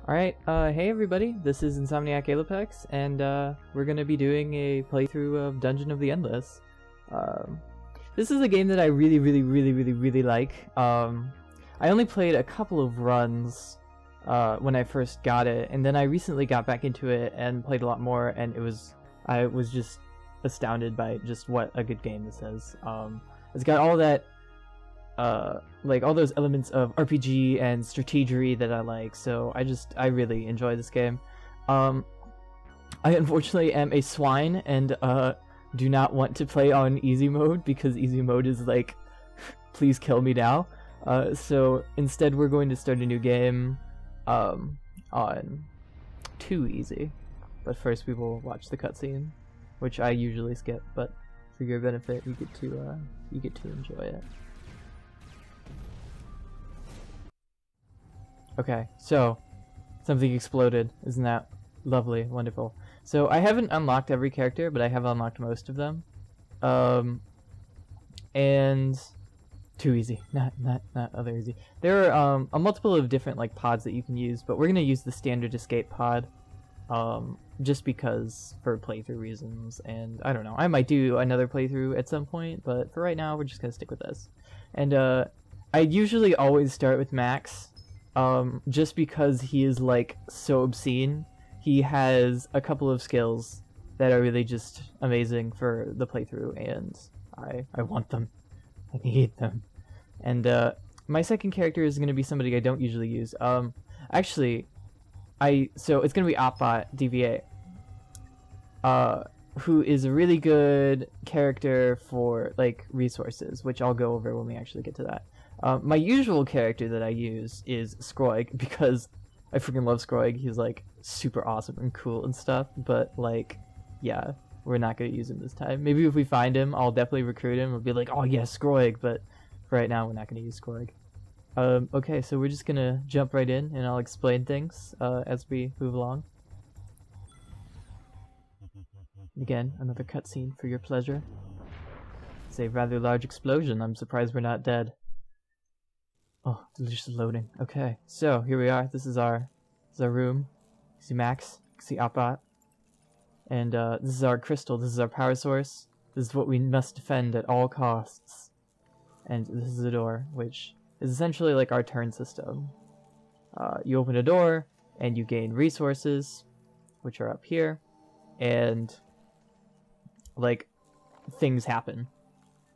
Alright, hey everybody, this is Insomniac Alepex, and we're gonna be doing a playthrough of Dungeon of the Endless. This is a game that I really like. I only played a couple of runs when I first got it, and then I recently got back into it and played a lot more, and I was just astounded by just what a good game this is. It's got all that like all those elements of RPG and strategery that I like, so I really enjoy this game. I unfortunately am a swine and do not want to play on easy mode because easy mode is like please kill me now. So instead we're going to start a new game on 2 easy. But first we will watch the cutscene, which I usually skip, but for your benefit you get to enjoy it. Okay, so something exploded. Isn't that lovely? Wonderful. So I haven't unlocked every character, but I have unlocked most of them. And too easy. Not other easy. There are a multiple of different like pods that you can use, but we're gonna use the standard escape pod. Just because for playthrough reasons, and I don't know. I might do another playthrough at some point, but for right now we're just gonna stick with this. And I usually always start with Max. Just because he is like so obscene. He has a couple of skills that are really just amazing for the playthrough, and I want them. I need them. And my second character is going to be somebody I don't usually use. Actually, so it's going to be Opbot DVA, who is a really good character for like resources, which I'll go over when we actually get to that. My usual character that I use is Scroig, because I freaking love Scroig. He's like super awesome and cool and stuff, but like, yeah, we're not going to use him this time. Maybe if we find him, I'll definitely recruit him. We'll be like, oh yes, Scroig, but for right now we're not going to use Scroig. Okay, so we're just going to jump right in and I'll explain things as we move along. Again, another cutscene for your pleasure. It's a rather large explosion. I'm surprised we're not dead. Oh, it's just loading. Okay, so here we are. This is our room. You see Max, you see Opbot, and this is our crystal. This is our power source. This is what we must defend at all costs. And this is a door, which is essentially like our turn system. You open a door, and you gain resources, which are up here, and like things happen.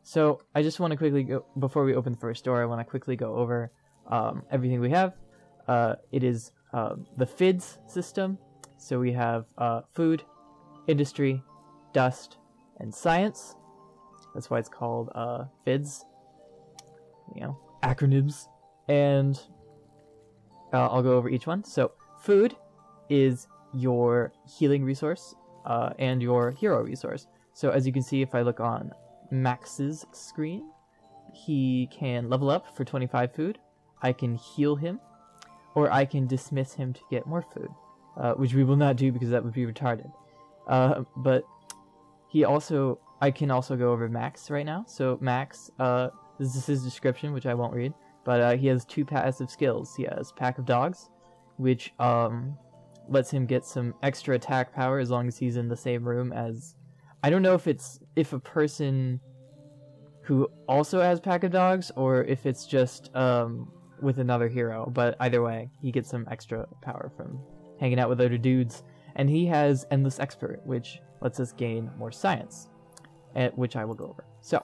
So I just want to quickly go, before we open the first door, I want to quickly go over everything we have. It is the FIDS system. So we have food, industry, dust, and science. That's why it's called FIDS. You know, acronyms. And I'll go over each one. So food is your healing resource and your hero resource. So as you can see, if I look on Max's screen, he can level up for 25 food. I can heal him, or I can dismiss him to get more food, which we will not do because that would be retarded. But I can also go over Max right now. So Max, this is his description, which I won't read, but he has 2 passive skills. He has Pack of Dogs, which lets him get some extra attack power as long as he's in the same room as, I don't know if a person who also has Pack of Dogs or if it's just with another hero, but either way, he gets some extra power from hanging out with other dudes. And he has Endless Expert, which lets us gain more science, which I will go over. So,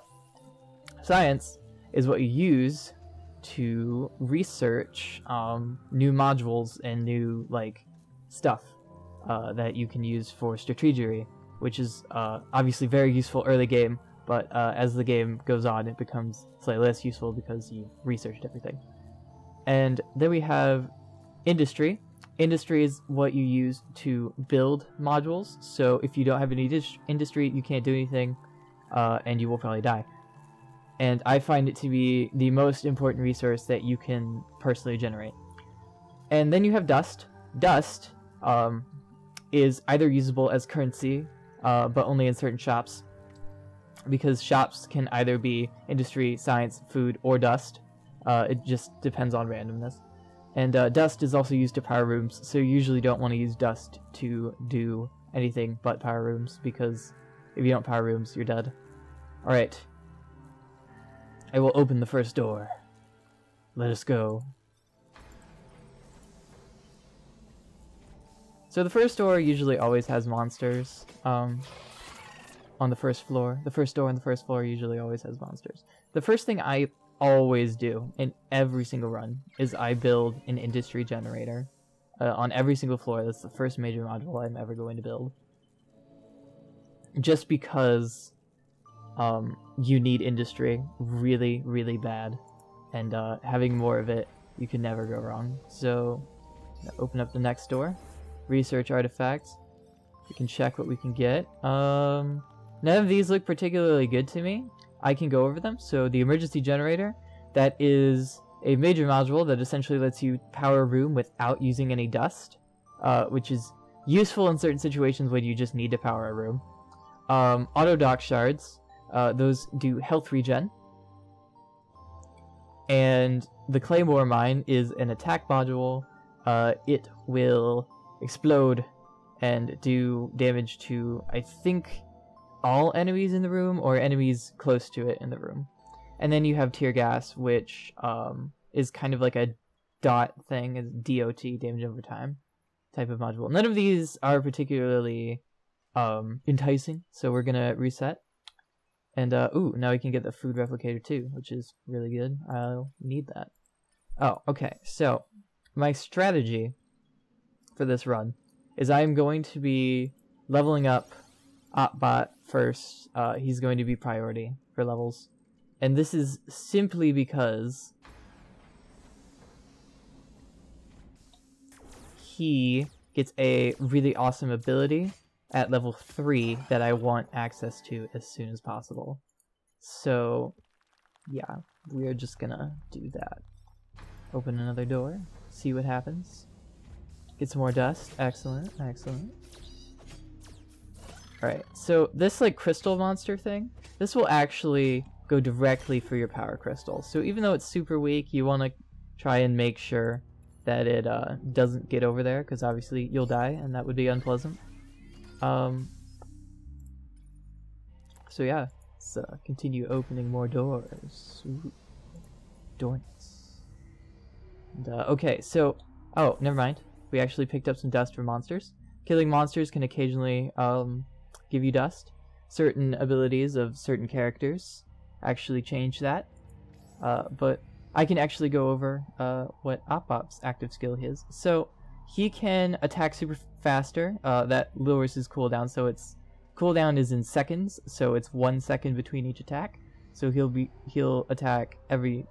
science is what you use to research new modules and new like stuff that you can use for strategery, which is obviously very useful early game, but as the game goes on, it becomes slightly less useful because you've researched everything. And then we have industry. Industry is what you use to build modules, so if you don't have any industry, you can't do anything, and you will probably die. And I find it to be the most important resource that you can personally generate. And then you have dust. Dust is either usable as currency, but only in certain shops, because shops can either be industry, science, food, or dust. It just depends on randomness. And dust is also used to power rooms, so you usually don't want to use dust to do anything but power rooms, because if you don't power rooms, you're dead. Alright. I will open the first door. Let us go. So the first door usually always has monsters on the first floor. The first door on the first floor usually always has monsters. The first thing I always do in every single run is I build an industry generator on every single floor. That's the first major module I'm ever going to build. Just because you need industry really, really bad. And having more of it, you can never go wrong. So, open up the next door. Research artifacts. We can check what we can get. None of these look particularly good to me. I can go over them. So the emergency generator, that is a major module that essentially lets you power a room without using any dust, which is useful in certain situations when you just need to power a room. Auto dock shards, those do health regen. And the Claymore Mine is an attack module. It will explode and do damage to, I think, all enemies in the room or enemies close to it in the room. And then you have tear gas, which is kind of like a dot thing, is DOT, damage over time type of module. None of these are particularly enticing, so we're gonna reset. And ooh, now we can get the food replicator too, which is really good. I'll need that. Oh, okay. So my strategy for this run is I'm going to be leveling up Opbot first. He's going to be priority for levels. And this is simply because he gets a really awesome ability at level 3 that I want access to as soon as possible. So, yeah, we're just gonna do that. Open another door, see what happens. Get some more dust. Excellent, excellent. Alright, so this like crystal monster thing, this will actually go directly for your power crystal. So even though it's super weak, you want to try and make sure that it doesn't get over there, because obviously you'll die and that would be unpleasant. So yeah, let's continue opening more doors. Ooh. Doors. And, okay, so, oh, never mind. We actually picked up some dust from monsters. Killing monsters can occasionally give you dust. Certain abilities of certain characters actually change that. But I can actually go over what Opbot's active skill is. So he can attack super faster. That lowers his cooldown, so its cooldown is in seconds, so it's 1 second between each attack. So he'll attack every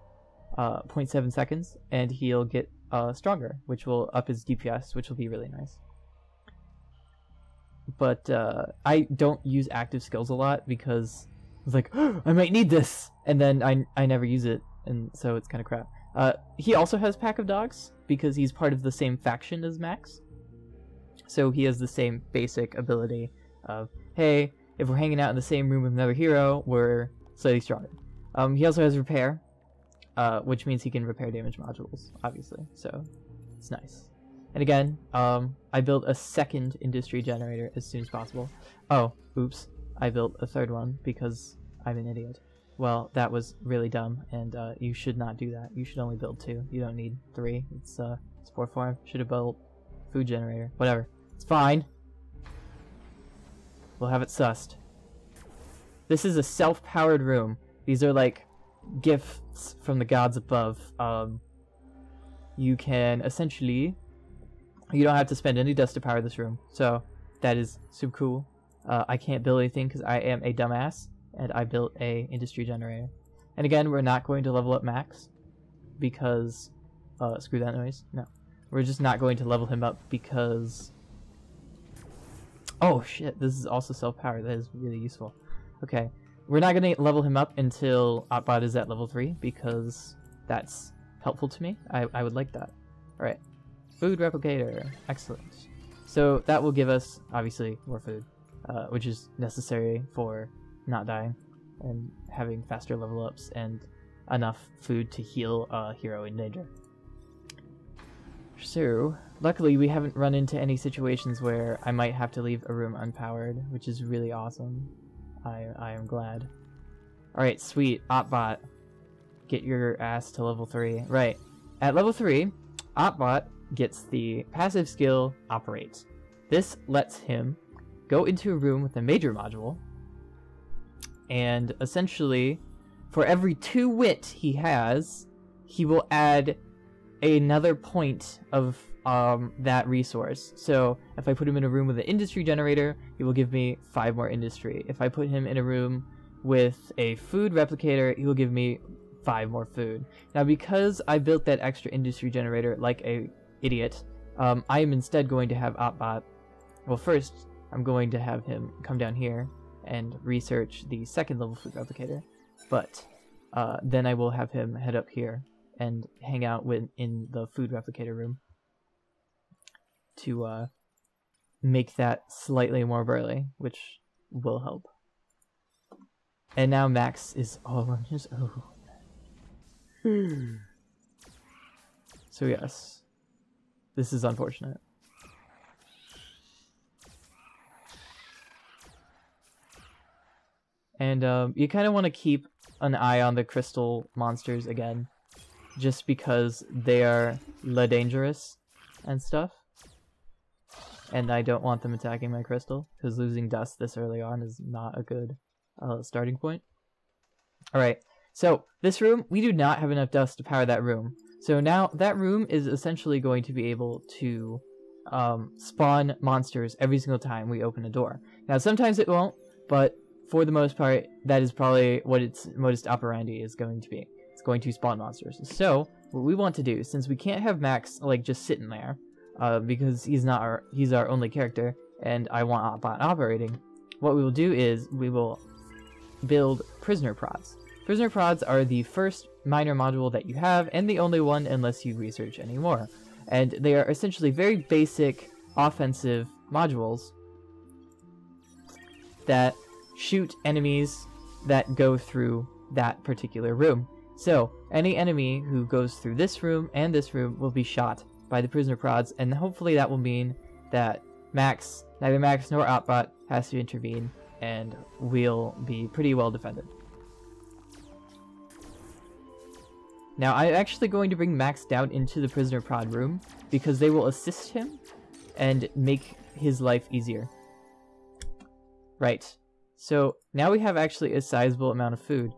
0.7 seconds, and he'll get stronger, which will up his DPS, which will be really nice. But I don't use active skills a lot because I was like, oh, I might need this, and then I never use it, and so it's kind of crap. He also has Pack of Dogs because he's part of the same faction as Max. So he has the same basic ability of, hey, if we're hanging out in the same room with another hero, we're slightly stronger. He also has Repair, which means he can repair damage modules, obviously, so it's nice. And again, I built a second industry generator as soon as possible. Oh, oops, I built a third one because I'm an idiot. Well, that was really dumb, and you should not do that. You should only build 2. You don't need 3. It's poor form. Should have built food generator. Whatever. It's fine. We'll have it sussed. This is a self-powered room. These are like gifts from the gods above. You can essentially, you don't have to spend any dust to power this room, so that is super cool. I can't build anything because I am a dumbass, and I built a industry generator. And again, we're not going to level up Max because screw that noise. No, we're just not going to level him up because, oh shit, this is also self-powered. That is really useful. Okay, we're not going to level him up until Opbot is at level 3 because that's helpful to me. I would like that. Alright, food replicator. Excellent. So that will give us, obviously, more food, which is necessary for not dying and having faster level ups and enough food to heal a hero in danger. So, luckily we haven't run into any situations where I might have to leave a room unpowered, which is really awesome. I am glad. Alright, sweet. Opbot. Get your ass to level 3. Right. At level 3, Opbot gets the passive skill Operate. This lets him go into a room with a major module, and essentially, for every 2 wit he has, he will add another point of that resource. So if I put him in a room with an industry generator, he will give me 5 more industry. If I put him in a room with a food replicator, he will give me 5 more food. Now, because I built that extra industry generator like a idiot, I am instead going to have Opbot. Well, first, I'm going to have him come down here and research the 2nd level food replicator, but then I will have him head up here and hang out in the food replicator room to make that slightly more burly, which will help. And now Max is just So yes, this is unfortunate. And you kind of want to keep an eye on the crystal monsters again, just because they are le dangerous and stuff. And I don't want them attacking my crystal, because losing dust this early on is not a good starting point. Alright, so this room, we do not have enough dust to power that room. So now that room is essentially going to be able to spawn monsters every single time we open a door. Now sometimes it won't, but for the most part, that is probably what its modus operandi is going to be. It's going to spawn monsters. So what we want to do, since we can't have Max like just sitting there, because he's our only character, and I want Opbot operating, what we will do is we will build prisoner prods. Prisoner prods are the first minor module that you have, and the only one unless you research any more. And they are essentially very basic offensive modules that shoot enemies that go through that particular room. So any enemy who goes through this room and this room will be shot by the prisoner prods, and hopefully that will mean that neither Max nor Opbot has to intervene, and we'll be pretty well defended. Now I'm actually going to bring Max down into the prisoner prod room because they will assist him and make his life easier. Right. So now we have actually a sizable amount of food.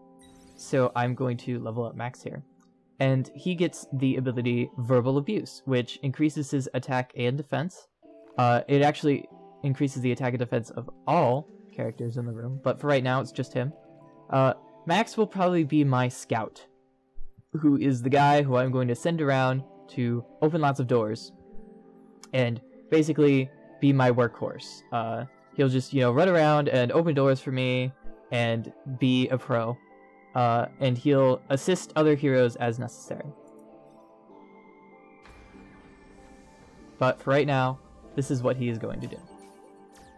So I'm going to level up Max here. And he gets the ability Verbal Abuse, which increases his attack and defense. It actually increases the attack and defense of all characters in the room, but for right now it's just him. Max will probably be my scout, who is the guy who I'm going to send around to open lots of doors and basically be my workhorse. He'll just, run around and open doors for me and be a pro. And he'll assist other heroes as necessary. But for right now, this is what he is going to do.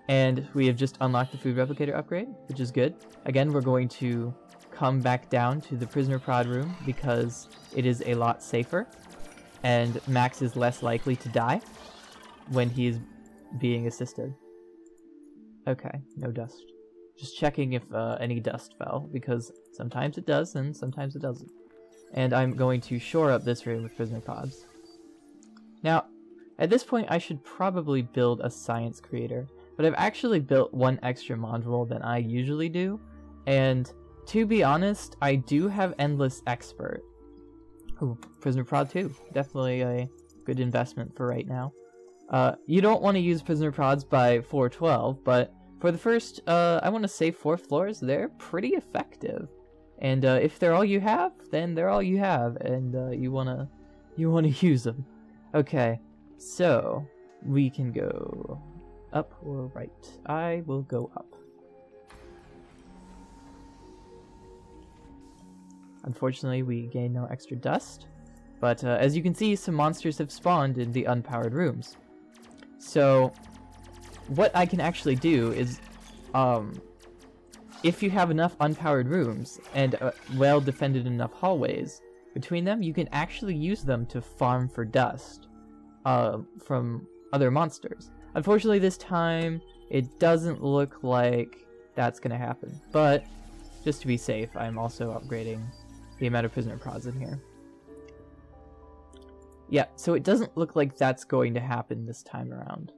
And we have just unlocked the food replicator upgrade, which is good. Again, we're going to come back down to the prisoner prod room because it is a lot safer. And Max is less likely to die when he's being assisted. Okay, no dust. Just checking if any dust fell, because sometimes it does and sometimes it doesn't. And I'm going to shore up this room with prisoner pods. Now, at this point I should probably build a science creator, but I've actually built one extra module than I usually do, and to be honest, I do have Endless Expert. Ooh, prisoner prod 2, definitely a good investment for right now. You don't want to use prisoner prods by 412, but for the first, I want to say 4 floors, they're pretty effective. And if they're all you have, then they're all you have, and you wanna use them. Okay, so we can go up or right. I will go up. Unfortunately, we gain no extra dust, but as you can see, some monsters have spawned in the unpowered rooms. So what I can actually do is, if you have enough unpowered rooms and well-defended enough hallways between them, you can actually use them to farm for dust. from other monsters. Unfortunately, this time it doesn't look like that's gonna happen. But just to be safe, I'm also upgrading the amount of prisoner prods in here. Yeah, so it doesn't look like that's going to happen this time around.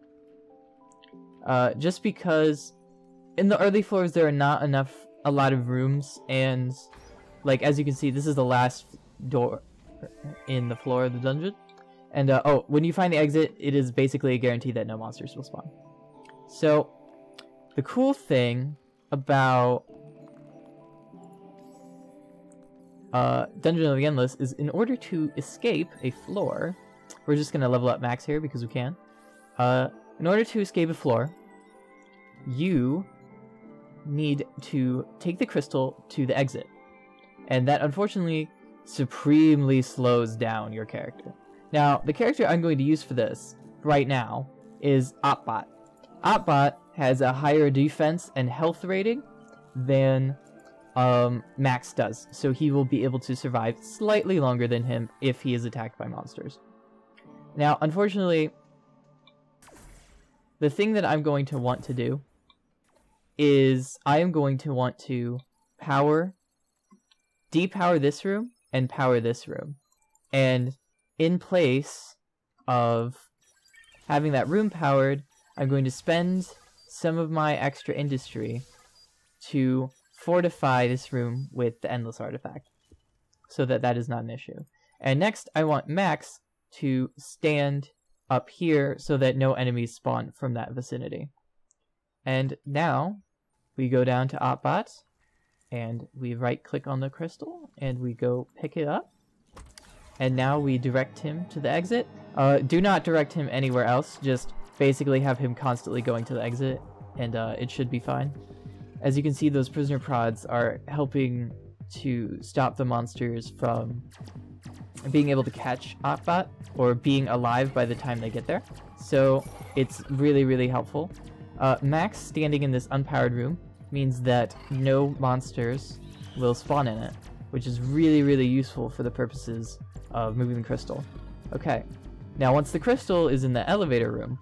Just because in the early floors there are not a lot of rooms, and like as you can see, this is the last door in the floor of the dungeon. And oh, when you find the exit, it is basically a guarantee that no monsters will spawn. So the cool thing about Dungeon of the Endless is in order to escape a floor, we're just going to level up Max here because we can. In order to escape a floor, you need to take the crystal to the exit. And that unfortunately supremely slows down your character. Now, the character I'm going to use for this right now is Opbot. Opbot has a higher defense and health rating than Max does, so he will be able to survive slightly longer than him if he is attacked by monsters. Now, unfortunately, the thing that I'm going to want to do is I am going to want to depower this room and power this room. And in place of having that room powered, I'm going to spend some of my extra industry to fortify this room with the Endless Artifact, so that that is not an issue. And next, I want Max to stand up here so that no enemies spawn from that vicinity. And now, we go down to Opbot, and we right-click on the crystal, and we go pick it up. And now we direct him to the exit. Do not direct him anywhere else, just basically have him constantly going to the exit, and it should be fine. As you can see, those prisoner prods are helping to stop the monsters from being able to catch Opbot, or being alive by the time they get there. So it's really, really helpful. Max standing in this unpowered room means that no monsters will spawn in it, which is really, really useful for the purposes of moving the crystal. Okay, now once the crystal is in the elevator room,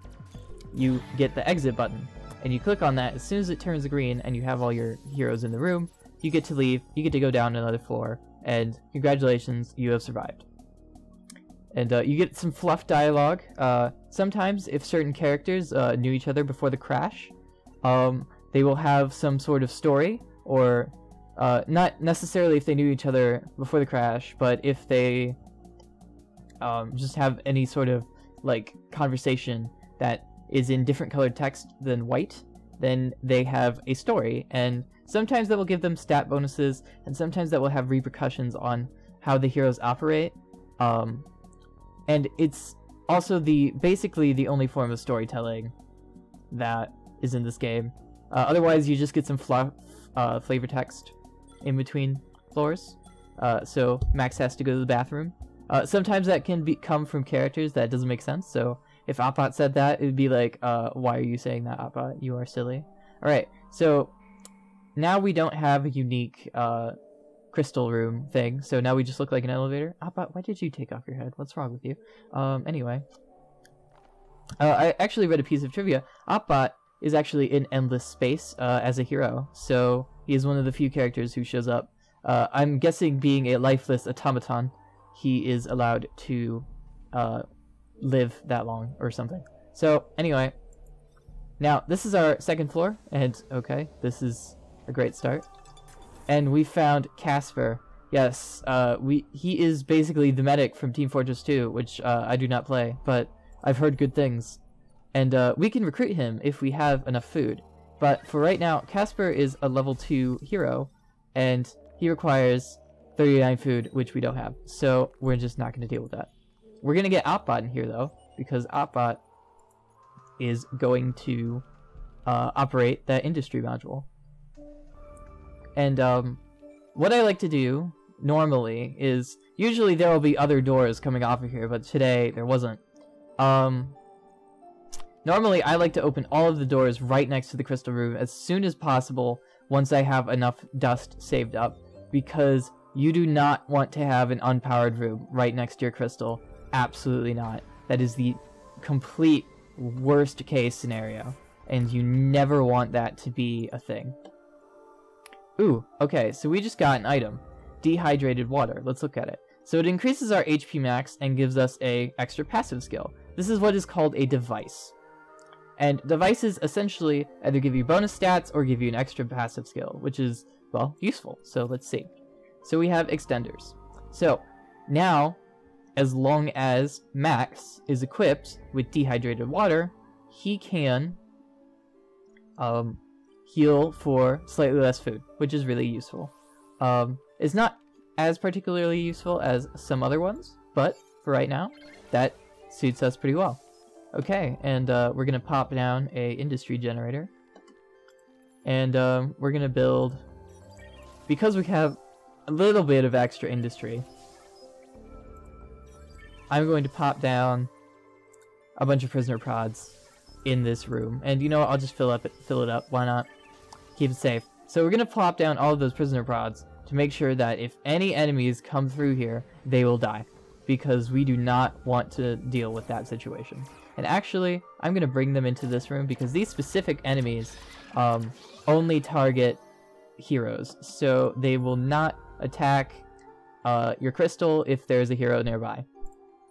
you get the exit button, and you click on that. As soon as it turns green and you have all your heroes in the room, you get to leave, you get to go down another floor, and congratulations, you have survived. And you get some fluff dialogue. Sometimes, if certain characters knew each other before the crash, they will have some sort of story, or not necessarily if they knew each other before the crash, but if they just have any sort of like conversation that is in different colored text than white, then they have a story, and sometimes that will give them stat bonuses, and sometimes that will have repercussions on how the heroes operate. And it's also basically the only form of storytelling that is in this game. Otherwise, you just get some flavor text in between floors. So Max has to go to the bathroom. Sometimes that can come from characters that doesn't make sense. So if Opbot said that, it would be like, why are you saying that, Opbot? You are silly. Alright, so now we don't have a unique crystal room thing, so now we just look like an elevator. Opbot, why did you take off your head? What's wrong with you? Anyway. I actually read a piece of trivia. Opbot is actually in Endless Space as a hero, so he is one of the few characters who shows up. I'm guessing being a lifeless automaton, he is allowed to live that long or something. So anyway, now this is our second floor, and okay, this is a great start. And we found Casper. Yes, he is basically the medic from Team Fortress 2, which I do not play, but I've heard good things. And we can recruit him if we have enough food. But for right now, Casper is a level 2 hero, and he requires 39 food, which we don't have. So we're just not going to deal with that. We're going to get Opbot in here, though, because Opbot is going to operate that industry module. And what I like to do normally is, usually there will be other doors coming off of here, but today there wasn't. Normally I like to open all of the doors right next to the crystal room as soon as possible once I have enough dust saved up, because you do not want to have an unpowered room right next to your crystal. Absolutely not. That is the complete worst case scenario, and you never want that to be a thing. Ooh, okay, so we just got an item. Dehydrated water. Let's look at it. So it increases our HP max and gives us a extra passive skill. This is what is called a device. And devices essentially either give you bonus stats or give you an extra passive skill, which is, well, useful. So let's see. So we have extenders. So now, as long as Max is equipped with dehydrated water, he can heal for slightly less food, which is really useful. It's not as particularly useful as some other ones, but for right now, that suits us pretty well. Okay, and we're gonna pop down a industry generator, and we're gonna build, because we have a little bit of extra industry, I'm going to pop down a bunch of prisoner prods in this room, and you know what, I'll just fill it up, why not? Keep it safe. So we're gonna plop down all of those prisoner prods to make sure that if any enemies come through here, they will die, because we do not want to deal with that situation. And actually, I'm going to bring them into this room because these specific enemies only target heroes, so they will not attack your crystal if there's a hero nearby,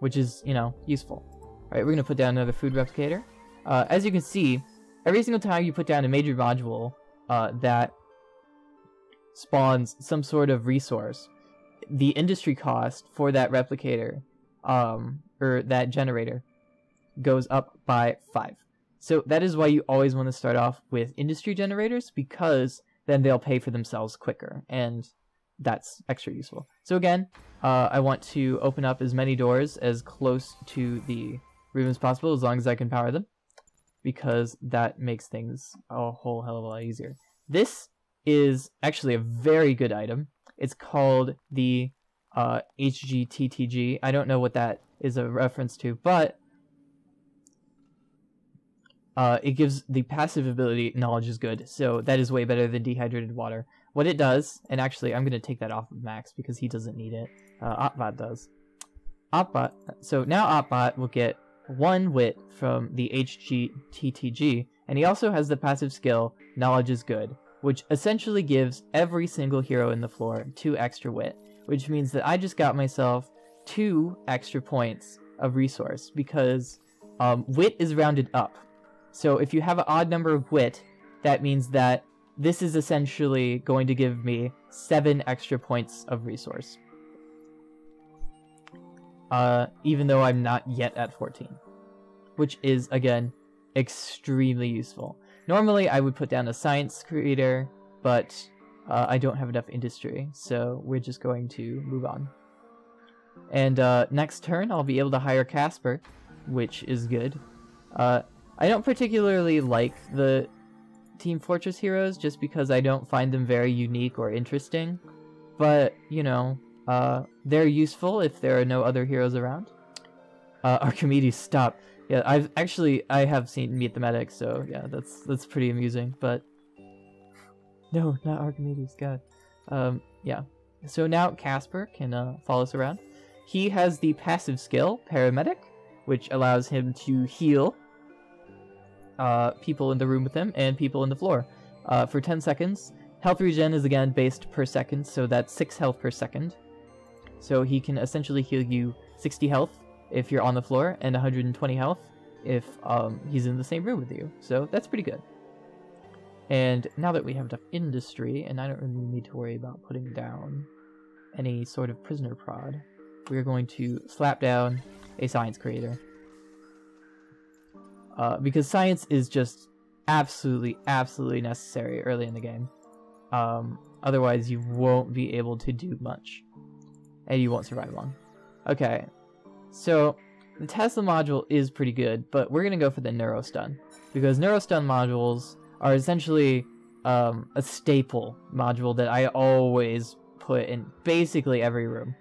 which is, you know, useful. Alright, we're going to put down another food replicator. As you can see, every single time you put down a major module that spawns some sort of resource, the industry cost for that replicator, or that generator, goes up by 5. So that is why you always want to start off with industry generators, because then they'll pay for themselves quicker, and that's extra useful. So again, I want to open up as many doors as close to the room as possible, as long as I can power them, because that makes things a whole hell of a lot easier. This is actually a very good item. It's called the HGTTG. I don't know what that is a reference to, but it gives the passive ability knowledge is good, so that is way better than dehydrated water. What it does, and actually I'm going to take that off of Max because he doesn't need it. Opbot does. Opbot, so now Opbot will get 1 wit from the HGTTG, and he also has the passive skill knowledge is good, which essentially gives every single hero in the floor 2 extra wit, which means that I just got myself 2 extra points of resource, because wit is rounded up. So if you have an odd number of wit, that means that this is essentially going to give me 7 extra points of resource. Even though I'm not yet at 14. Which is, again, extremely useful. Normally I would put down a science creator, but I don't have enough industry, so we're just going to move on. And next turn I'll be able to hire Casper, which is good. I don't particularly like the Team Fortress heroes just because I don't find them very unique or interesting, but, you know, they're useful if there are no other heroes around. Archimedes, stop. Yeah, I have seen Meet the Medic, so yeah, that's pretty amusing, but no, not Archimedes, God. Yeah. So now Casper can follow us around. He has the passive skill, Paramedic, which allows him to heal people in the room with him and people in the floor for 10 seconds. Health regen is again based per second, so that's 6 health per second. So he can essentially heal you 60 health if you're on the floor, and 120 health if he's in the same room with you. So that's pretty good. And now that we have enough industry, and I don't really need to worry about putting down any sort of prisoner prod, we're going to slap down a science creator. Because science is just absolutely necessary early in the game. Otherwise you won't be able to do much, and you won't survive long. Okay, so the Tesla module is pretty good, but we're gonna go for the Neurostun, because Neurostun modules are essentially a staple module that I always put in basically every room,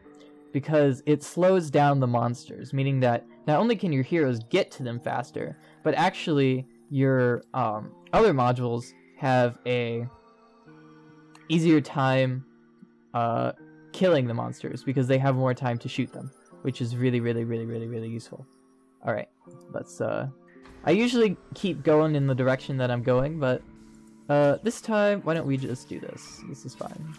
because it slows down the monsters, meaning that not only can your heroes get to them faster, but actually your other modules have a easier time killing the monsters because they have more time to shoot them, which is really useful. Alright, let's, I usually keep going in the direction that I'm going, but, this time, why don't we just do this? This is fine.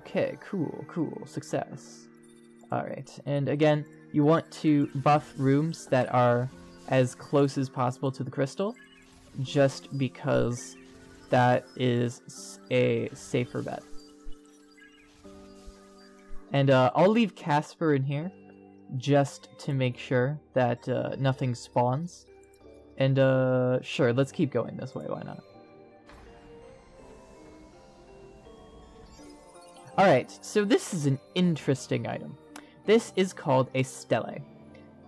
Okay, cool, success. Alright, and again, you want to buff rooms that are as close as possible to the crystal, just because that is a safer bet. And I'll leave Casper in here, just to make sure that nothing spawns. And sure, let's keep going this way, why not? Alright, so this is an interesting item. This is called a stele.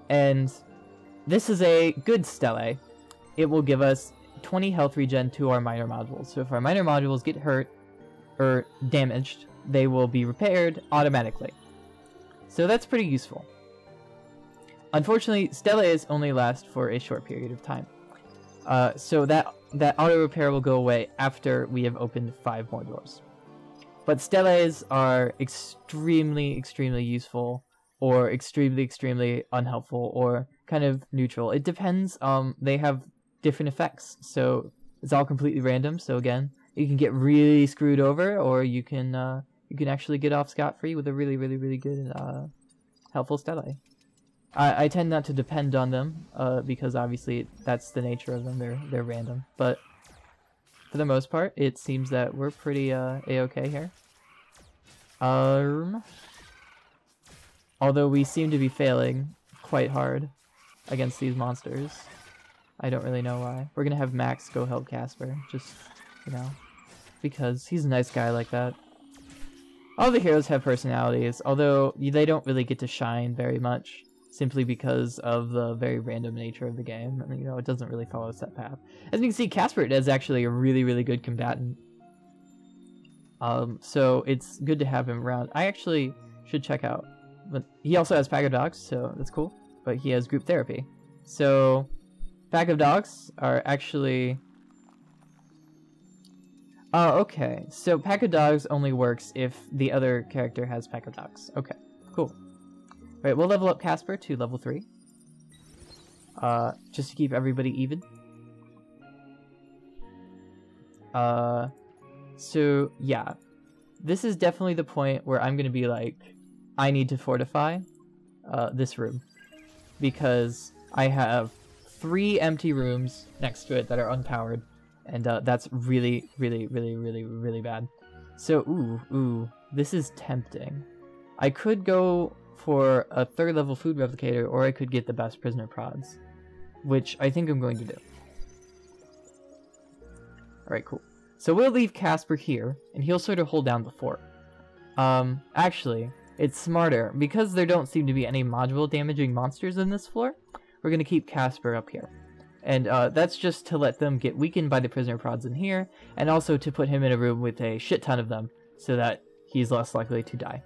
And this is a good stele. It will give us 20 health regen to our minor modules. So if our minor modules get hurt or damaged, they will be repaired automatically. So that's pretty useful. Unfortunately, steles only last for a short period of time. So that auto repair will go away after we have opened 5 more doors. But steles are extremely useful, or extremely unhelpful, or kind of neutral. It depends. They have different effects, so it's all completely random. So again, you can get really screwed over, or you can actually get off scot-free with a really good helpful stele. I tend not to depend on them because obviously that's the nature of them. They're random, but for the most part, it seems that we're pretty a-okay here. Although we seem to be failing quite hard against these monsters. I don't really know why. We're gonna have Max go help Casper, just, you know, because he's a nice guy like that. All the heroes have personalities, although they don't really get to shine very much, simply because of the very random nature of the game. I mean, you know, it doesn't really follow a set path. As you can see, Casper is actually a really good combatant. So it's good to have him around. I actually should check out, but he also has Pack of Dogs, so that's cool. But he has group therapy. So Pack of Dogs are actually... Oh, okay. So Pack of Dogs only works if the other character has Pack of Dogs. Okay, cool. Alright, we'll level up Casper to level 3. Just to keep everybody even. So, yeah. This is definitely the point where I'm gonna be like, I need to fortify this room. Because I have 3 empty rooms next to it that are unpowered. And that's really bad. So, ooh, this is tempting. I could go for a 3rd level food replicator, or I could get the best prisoner prods, which I think I'm going to do. Alright, cool. So we'll leave Casper here, and he'll sort of hold down the fort. Actually, it's smarter, because there don't seem to be any module damaging monsters in this floor, we're going to keep Casper up here. And that's just to let them get weakened by the prisoner prods in here, and also to put him in a room with a shit ton of them, so that he's less likely to die.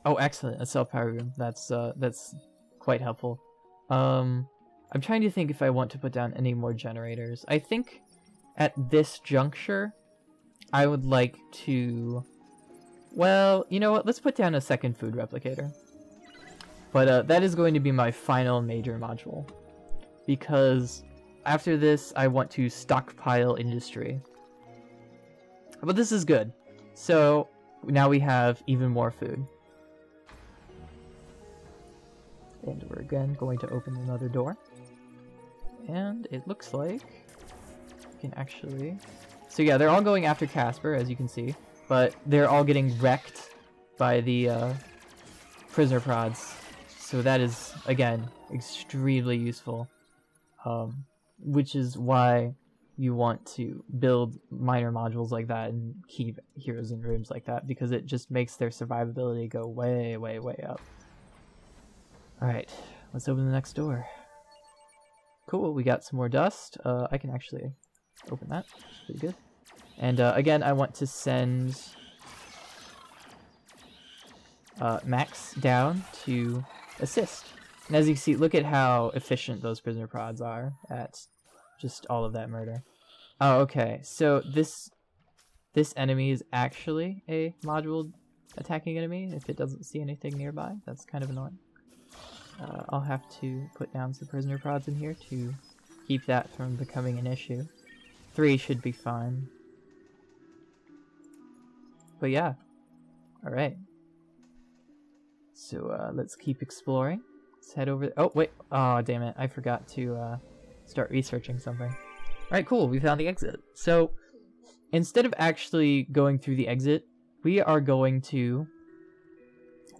Oh, excellent! A self-power room. That's quite helpful. I'm trying to think if I want to put down any more generators. I think at this juncture, I would like to... Well, you know what? Let's put down a 2nd food replicator. But that is going to be my final major module, because after this I want to stockpile industry. But this is good. So now we have even more food. And we're again going to open another door. And it looks like we can actually... So yeah, they're all going after Casper, as you can see, but they're all getting wrecked by the prisoner prods. So that is, again, extremely useful, which is why you want to build minor modules like that and keep heroes in rooms like that, because it just makes their survivability go way up. Alright, let's open the next door. Cool, we got some more dust. I can actually open that. Pretty good. And again, I want to send Max down to assist. And as you can see, look at how efficient those prisoner prods are at just all of that murder. Oh, okay. So this this enemy is actually a module attacking enemy if it doesn't see anything nearby. That's kind of annoying. I'll have to put down some prisoner prods in here to keep that from becoming an issue. 3 should be fine. But yeah. Alright. So let's keep exploring. Let's head over. Oh, wait. Oh, damn it. I forgot to start researching something. Alright, cool. We found the exit. So instead of actually going through the exit, we are going to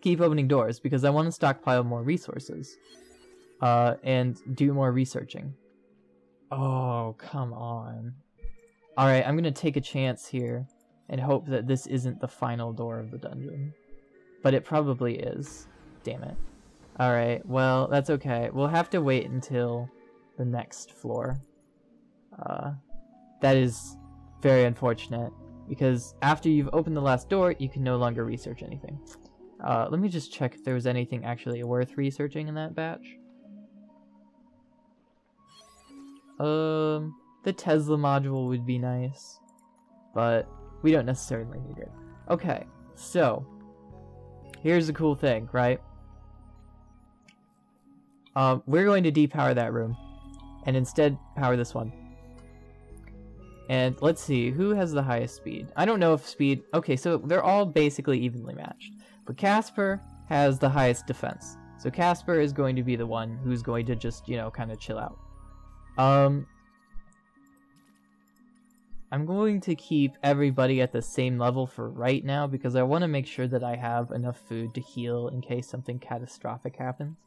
keep opening doors because I want to stockpile more resources and do more researching. Oh, come on. Alright, I'm going to take a chance here and hope that this isn't the final door of the dungeon. But it probably is. Damn it. Alright, well, that's okay. We'll have to wait until the next floor. That is very unfortunate, because after you've opened the last door, you can no longer research anything. Let me just check if there was anything actually worth researching in that batch. The Tesla module would be nice, but we don't necessarily need it. Okay, so here's the cool thing, right? We're going to depower that room and instead power this one. And let's see, who has the highest speed? I don't know if speed... Okay, so they're all basically evenly matched. But Casper has the highest defense. So Casper is going to be the one who's going to just, you know, kind of chill out. I'm going to keep everybody at the same level for right now because I want to make sure that I have enough food to heal in case something catastrophic happens.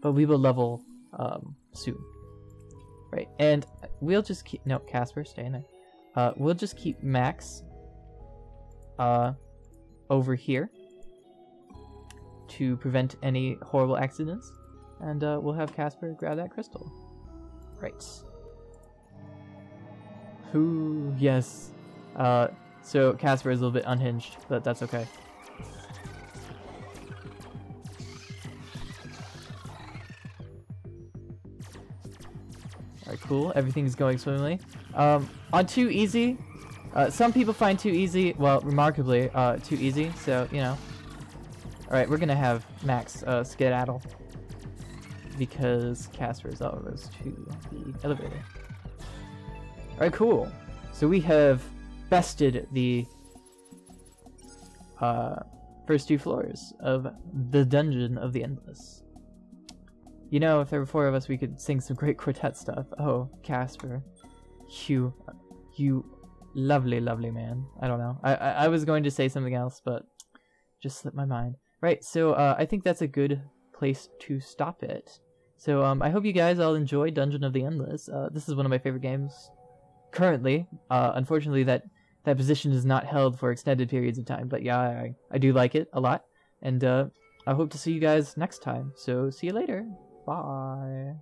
But we will level soon. Right, and we'll just keep... No, Casper, stay in there. We'll just keep Max over here to prevent any horrible accidents, and we'll have Casper grab that crystal. Right. Ooh, yes. So Casper is a little bit unhinged, but that's okay. Alright, cool. Everything's going swimmingly. On too easy, some people find too easy, well, remarkably, too easy, so, you know. Alright, we're gonna have Max skedaddle because Casper is almost to the elevator. Alright, cool. So we have bested the first 2 floors of the Dungeon of the Endless. You know, if there were 4 of us, we could sing some great quartet stuff. Oh, Casper. You lovely, lovely man. I don't know. I was going to say something else, but just slipped my mind. Right, so I think that's a good place to stop it. So I hope you guys all enjoy Dungeon of the Endless. This is one of my favorite games currently. Unfortunately, that position is not held for extended periods of time, but yeah, I do like it a lot. And I hope to see you guys next time. So see you later. Bye.